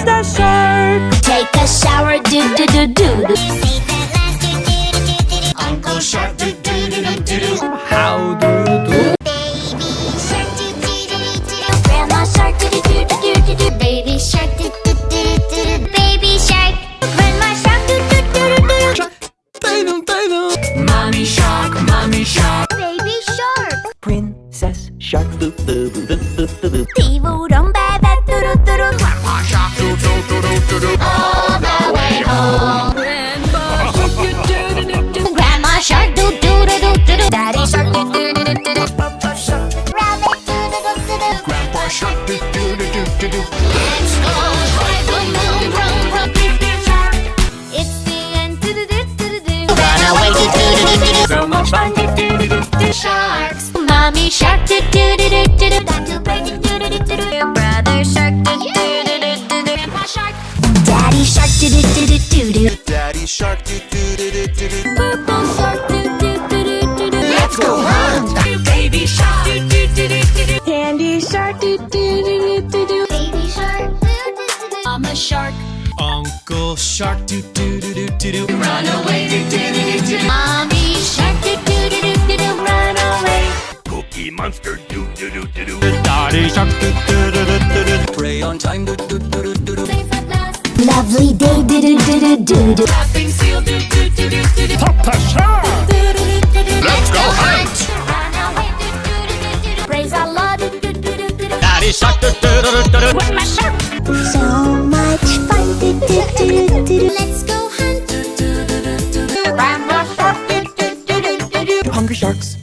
the shark. Take a shower, do do do do do. Uncle Shark, do do do do do do. How do you do? Baby shark, do do do do do. Grandma shark, do do do do do do. Baby shark, do do do do do. Baby shark. Grandma shark, do do do do do. Mommy Shark, Mommy Shark. Baby shark. Princess shark. 티부렁 발발 뚜루뚜루. Grandpa Shark, do do do do do do. All the way home. Grandma shark, do do do do do do. Daddy shark, do do do do do. Papa shark. Rabbit, do do do do do. Grandpa Shark, do do do do do do. Let's go ride the moon, run, run, shark. It's the end, do do do do do. Run away, do do do do do. So much fun, do do do do do. Sharks. Mommy shark, do do do do do do. Dad bird, do do do do do. Brother shark, do do do do do do. Grandpa shark. Daddy shark, do do do do do do. Daddy Shark, do do do do do do. Purple shark, do do do do do do. Let's go hunt. Baby Shark, do do do do do do. Candy shark. Do do do do do. Baby shark, do do do do. Mama shark. Uncle Shark, do do do do do do. Run away, do do do do do. Mommy shark, do do do do do do. Run away. Cookie Monster, do do do do do. Daddy shark. Do do do do do. Pray on time, do do do do do do. Safe at last. Lovely day, do do do do do do. Laughing seal, do do do do do do. Papa shark. Let's go hunt. Run away, do do do do do do. Praise Allah, do do do do do do. Daddy Shark, do do do do do. With my shark. So much fun, do do do do do. Let's go hunt. Grandma shark, do do do do do do. Hungry sharks.